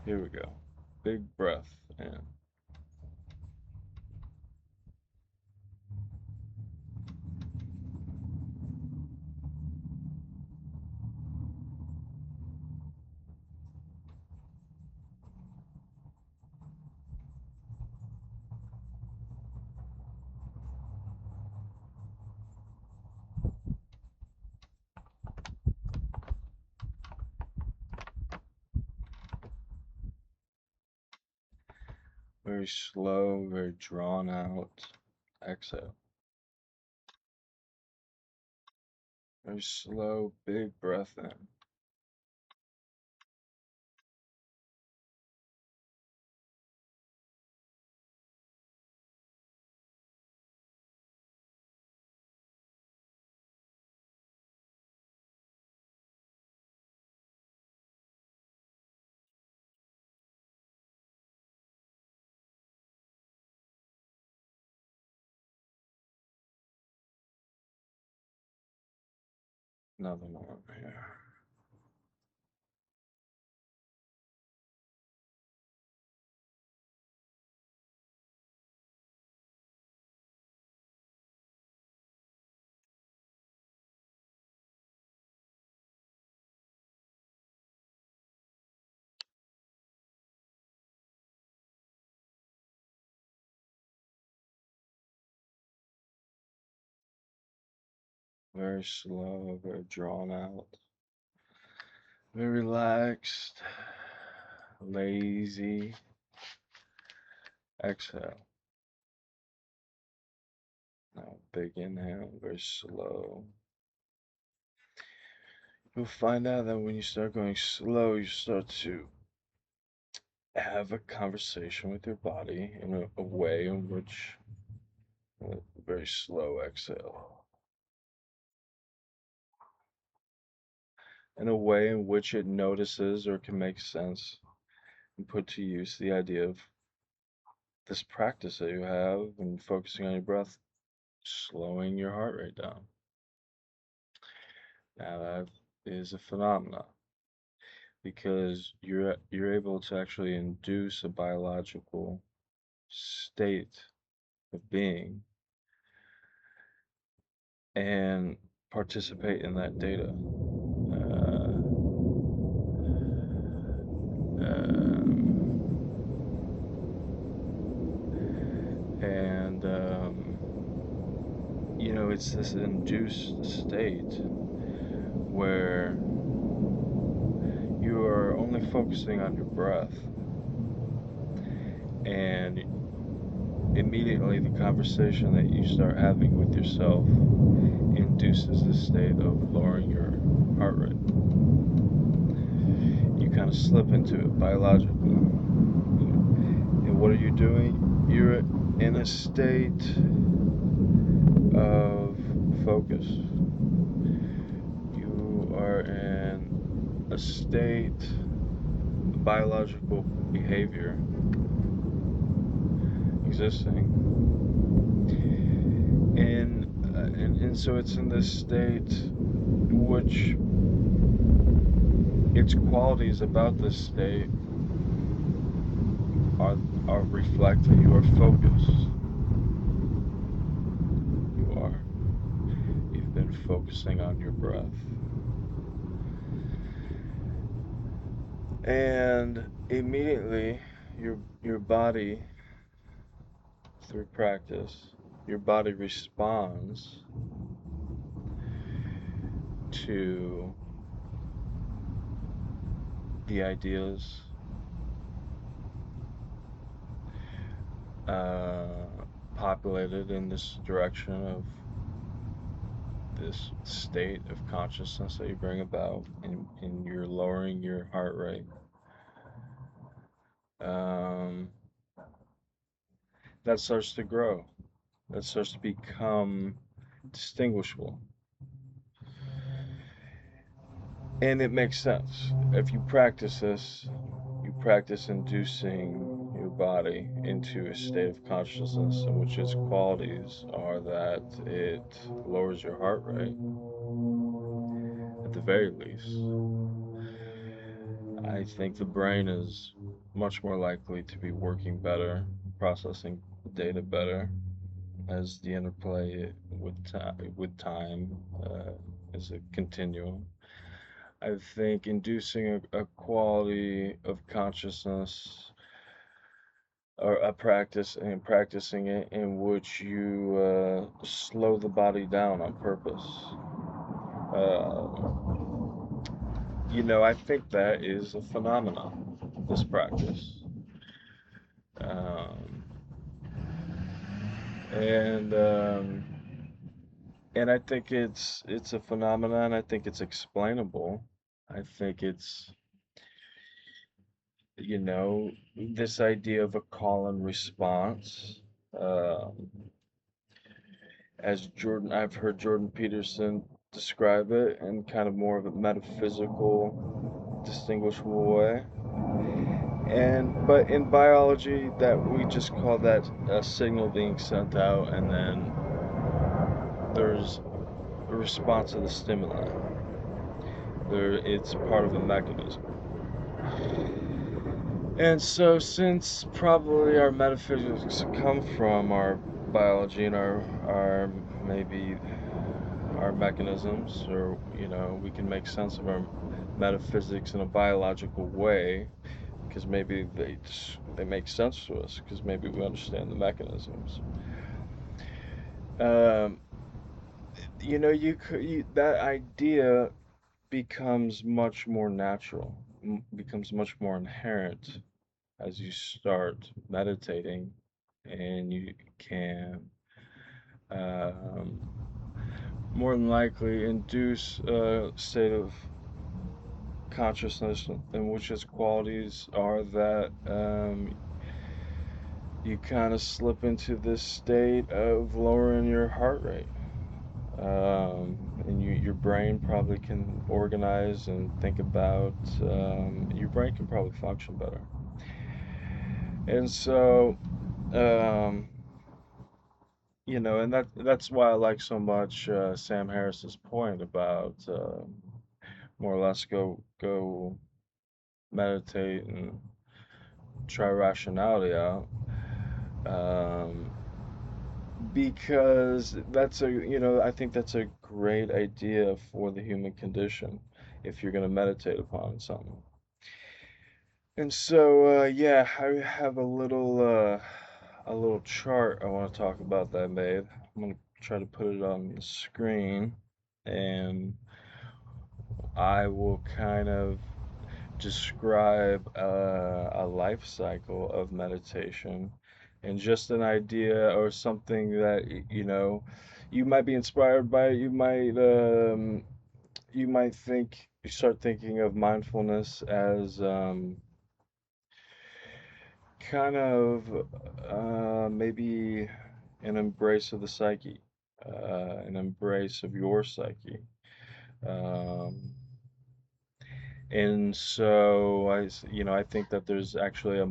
Here we go. Big breath in. Very slow, very drawn out. Exhale. Very slow, big breath in. Another one here. Very slow, very drawn out. Very relaxed, lazy. Exhale. Now, big inhale, very slow. You'll find out that when you start going slow, you start to have a conversation with your body in a way in which very slow exhale, in a way in which it notices or can make sense and put to use the idea of this practice that you have and focusing on your breath, slowing your heart rate down. Now that is a phenomenon because you're able to actually induce a biological state of being and participate in that data. And it's this induced state where you are only focusing on your breath, and immediately the conversation that you start having with yourself induces a state of lowering your heart rate. You kind of slip into it biologically. And what are you doing? You're in a state of focus. You are in a state of biological behavior existing. And so it's in this state in which its qualities about this state are, are reflected. You are focused. You are. You've been focusing on your breath. And immediately your body, through practice, your body responds to the ideas uh, populated in this direction of this state of consciousness that you bring about in your lowering your heart rate. Um, that starts to grow. That starts to become distinguishable. And it makes sense. If you practice this, you practice inducing your body into a state of consciousness in which its qualities are that it lowers your heart rate, at the very least. I think the brain is much more likely to be working better, processing data better as the interplay with time is a continuum. I think inducing a quality of consciousness or a practice and practicing it in which you slow the body down on purpose. I think that is a phenomenon, this practice. Um, and and I think it's a phenomenon. I think it's explainable. I think it's, this idea of a call and response. Um, as I've heard Jordan Peterson describe it in kind of more of a metaphysical, distinguishable way. But in biology, that we just call that a signal being sent out, and then there's a response to the stimuli. It's part of a mechanism. And so, since probably our metaphysics come from our biology and our maybe our mechanisms, or we can make sense of our metaphysics in a biological way, because maybe they make sense to us because maybe we understand the mechanisms. Um, that idea becomes much more natural, becomes much more inherent as you start meditating, and you can um, more than likely induce a state of consciousness in which its qualities are that you kind of slip into this state of lowering your heart rate. And your brain probably can organize and think about, your brain can probably function better. And so, um, and that's why I like so much Sam Harris's point about more or less go meditate and try rationality out. Um, because I think that's a great idea for the human condition if you're going to meditate upon something. And so, yeah, I have a little chart I want to talk about that I made. I'm going to try to put it on the screen, and I will kind of describe a life cycle of meditation and just an idea or something that you might be inspired by. You might start thinking of mindfulness as kind of maybe an embrace of the psyche, an embrace of your psyche. Um, And so I think that there's actually a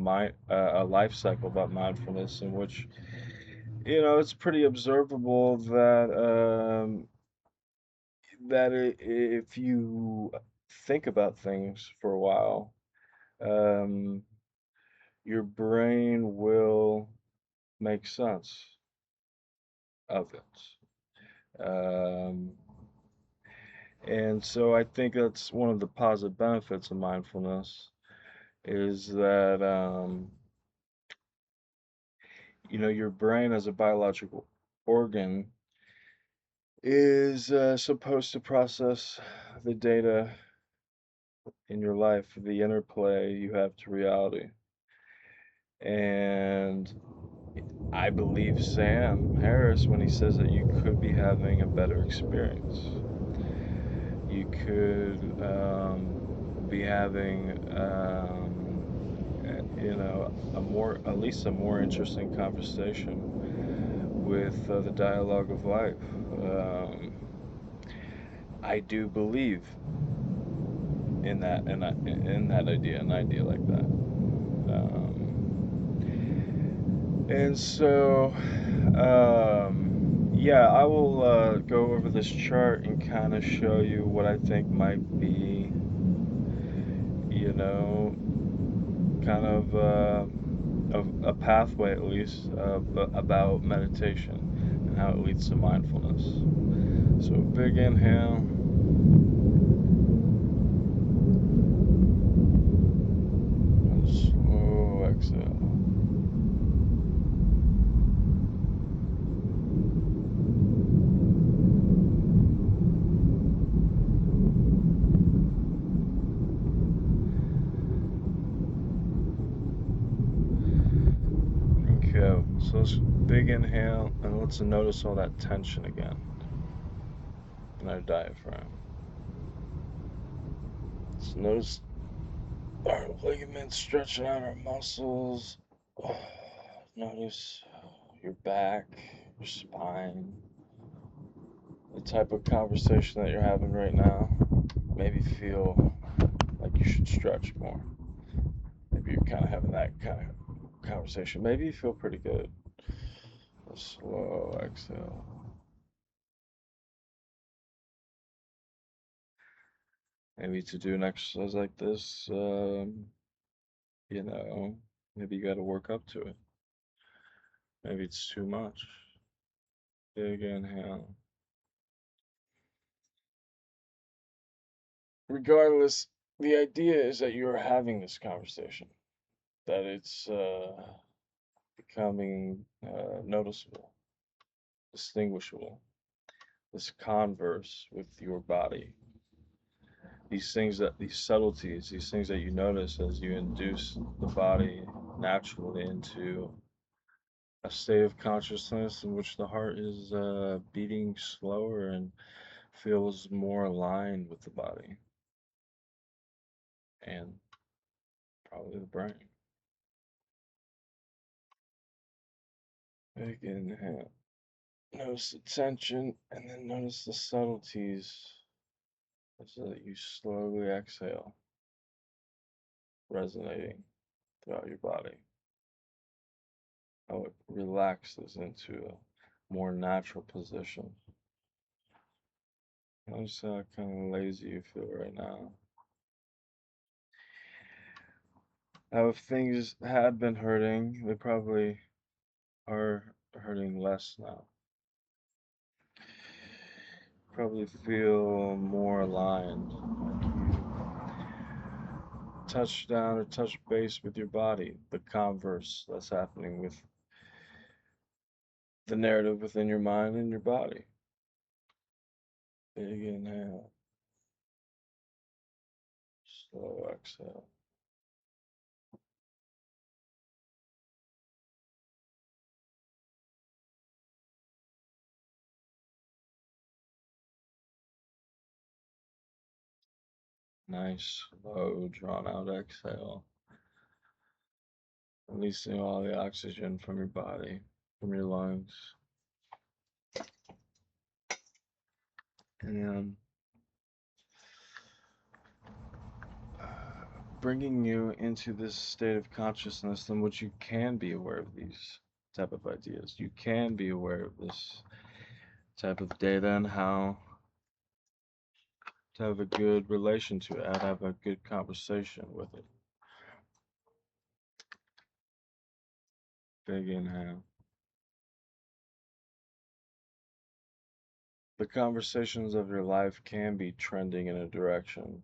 life cycle about mindfulness in which, it's pretty observable that if you think about things for a while, um, your brain will make sense of it. And so I think that's one of the positive benefits of mindfulness is that your brain as a biological organ is supposed to process the data in your life, the interplay you have to reality. And I believe Sam Harris when he says that you could be having a better experience. You could be having, at least a more interesting conversation with the dialogue of life. Um, I do believe in that idea, an idea like that. And so, yeah, I will go over this chart and kind of show you what I think might be, you know, kind of a pathway, at least, about meditation and how it leads to mindfulness. So, big inhale, and slow exhale. Okay, so let's big inhale, and let's notice all that tension again in our diaphragm. Let's notice our ligaments stretching out our muscles. Notice your back, your spine, the type of conversation that you're having right now. Maybe feel like you should stretch more. Maybe you're kind of having that kind of conversation. Maybe you feel pretty good. A slow exhale. Maybe to do an exercise like this, you know, maybe you got to work up to it. Maybe it's too much. Big inhale. Regardless, the idea is that you're having this conversation, that it's becoming noticeable, distinguishable, this converse with your body. These subtleties, these things that you notice as you induce the body naturally into a state of consciousness in which the heart is beating slower and feels more aligned with the body and probably the brain. Big inhale. Notice the tension and then notice the subtleties so that you slowly exhale, resonating throughout your body. How it relaxes into a more natural position. Notice how kind of lazy you feel right now. How if things had been hurting, they probably are hurting less now. Probably feel more aligned, like you touch down or touch base with your body, the converse that's happening with the narrative within your mind and your body. Big inhale, slow exhale. Nice, slow, drawn out exhale. Releasing all the oxygen from your body, from your lungs. And bringing you into this state of consciousness in which you can be aware of these type of ideas. You can be aware of this type of data and how to have a good relation to it, how to have a good conversation with it. Big inhale. The conversations of your life can be trending in a direction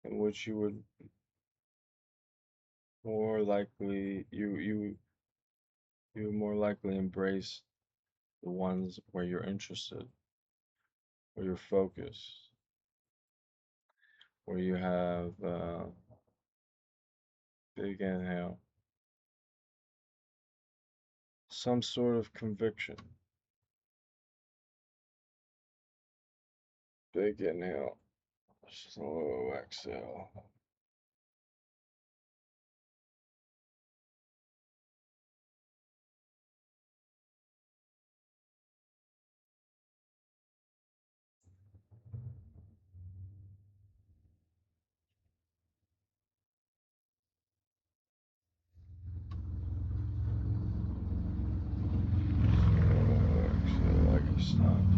in which you would more likely you would more likely embrace the ones where you're interested, where you're focused, where you have big inhale, some sort of conviction. Big inhale, slow exhale. Slow exhale like a stop.